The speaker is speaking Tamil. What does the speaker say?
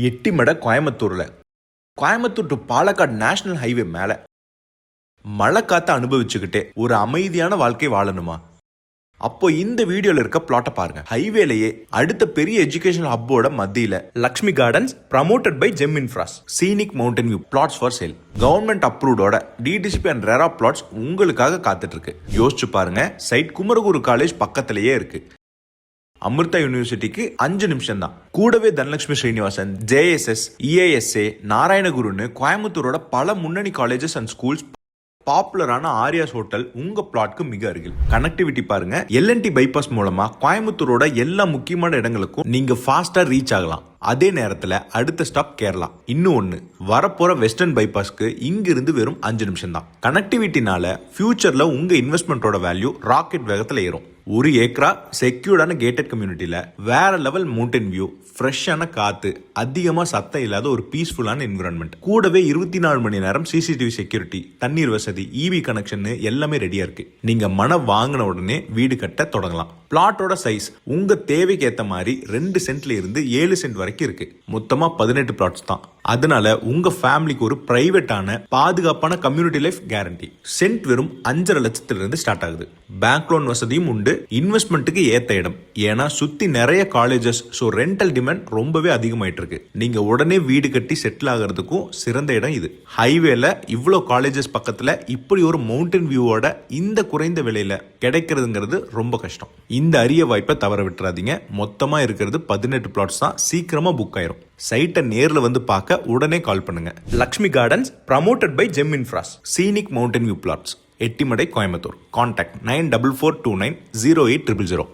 Ettimadai Coimbatore to Palakkad national highway மேல மழை காத்த அனுபவிச்சுக்கிட்டே ஒரு அமைதியான வாழ்க்கை வாழணுமா? அப்போ இந்த வீடியோல இருக்க பிளாட்டை பாருங்க. ஹைவேலையே அடுத்த பெரிய எஜுகேஷனல் ஹப்போட மத்தியில Lakshmi gardens promoted by Gem Infras scenic mountain view plots for sale. Government அப்ரூவ்டோட டிடிசிபி அண்ட் ரெரா பிளாட்ஸ் உங்களுக்காக காத்துட்டு இருக்கு. யோசிச்சு பாருங்க, சைட் குமரகுரு காலேஜ் பக்கத்திலேயே இருக்கு. அமிர்தா யூனிவர்சிட்டிக்கு 5 நிமிஷம் தான். கூடவே தனலட்சுமி ஸ்ரீனிவாசன், JSS, EASA, நாராயணகுருன்னு கோயம்புத்தூரோட பல முன்னணி காலேஜஸ் அண்ட் ஸ்கூல்ஸ், பாப்புலரான ஆரியாஸ் ஹோட்டல் உங்க பிளாட்க்கு மிக அருகில். கனெக்டிவிட்டி பாருங்க, LNT பைபாஸ் மூலமா கோயம்புத்தூரோட எல்லா முக்கியமான இடங்களுக்கும் நீங்க ஃபாஸ்டா ரீச் ஆகலாம். அதே நேரத்துல அடுத்த ஸ்டாப் கேரளா. இன்னும் ஒண்ணு, வரப்போற வெஸ்டர்ன் பைபாஸ்க்கு இங்கிருந்து வெறும் 5 நிமிஷம் தான். கனெக்டிவிட்டினால ஃபியூச்சர்ல உங்க இன்வெஸ்ட்மெண்டோட வேல்யூ ராக்கெட் வேகத்துல ஏறும். 1 ஏக்கரா செக்யூர்டான கேட்டட் கம்யூனிட்டியில வேற லெவல் மவுண்டன் வியூ, ஃப்ரெஷ்ஷான காத்து, அதிகமா சத்தம் இல்லாத ஒரு பீஸ்ஃபுல்லான என்விரான்மெண்ட். கூடவே 24 மணி நேரம் CCTV செக்யூரிட்டி, தண்ணீர் வசதி, EV கனெக்ஷன் எல்லாமே ரெடியா இருக்கு. நீங்க மனம் வாங்கின உடனே வீடு கட்ட தொடங்கலாம். பிளாட்டோட சைஸ் உங்க தேவைக்கு ஏத்த மாதிரி 2 சென்ட்ல இருந்து 7 சென்ட் வரைக்கும் இருக்கு. மொத்தமா 18 பிளாட்ஸ் தான். அதனால உங்க ஃபேமிலிக்கு ஒரு பிரைவேட்டான பாதுகாப்பான கம்யூனிட்டி லைஃப் கேரண்டி. சென்ட் வெறும் 5.5 லட்சத்திலிருந்து ஸ்டார்ட் ஆகுது. பேங்க் லோன் வசதியும் உண்டு. இன்வெஸ்ட்மெண்ட்டுக்கு ஏத்த இடம். ஏன்னா சுத்தி நிறைய காலேஜஸ், ஸோ ரெண்டல் டிமாண்ட் ரொம்பவே அதிகமாயிட்டு இருக்கு. நீங்க உடனே வீடு கட்டி செட்டில் ஆகிறதுக்கும் சிறந்த இடம் இது. ஹைவேல இவ்வளோ காலேஜஸ் பக்கத்துல இப்படி ஒரு மவுண்டன் வியூவோட இந்த குறைந்த விலையில கிடைக்கிறதுங்கிறது ரொம்ப கஷ்டம். இந்த அரிய வாய்ப்பை தவற விட்டுறாதீங்க. மொத்தமா இருக்கிறது 18 பிளாட்ஸ் தான். சீக்கிரமா புக் ஆயிரும். சைட்டை நேர்ல வந்து பார்க்க உடனே கால் பண்ணுங்க. Lakshmi gardens promoted by Gem Infras scenic mountain view flats, Ettimadai, Coimbatore. Contact 9442908000.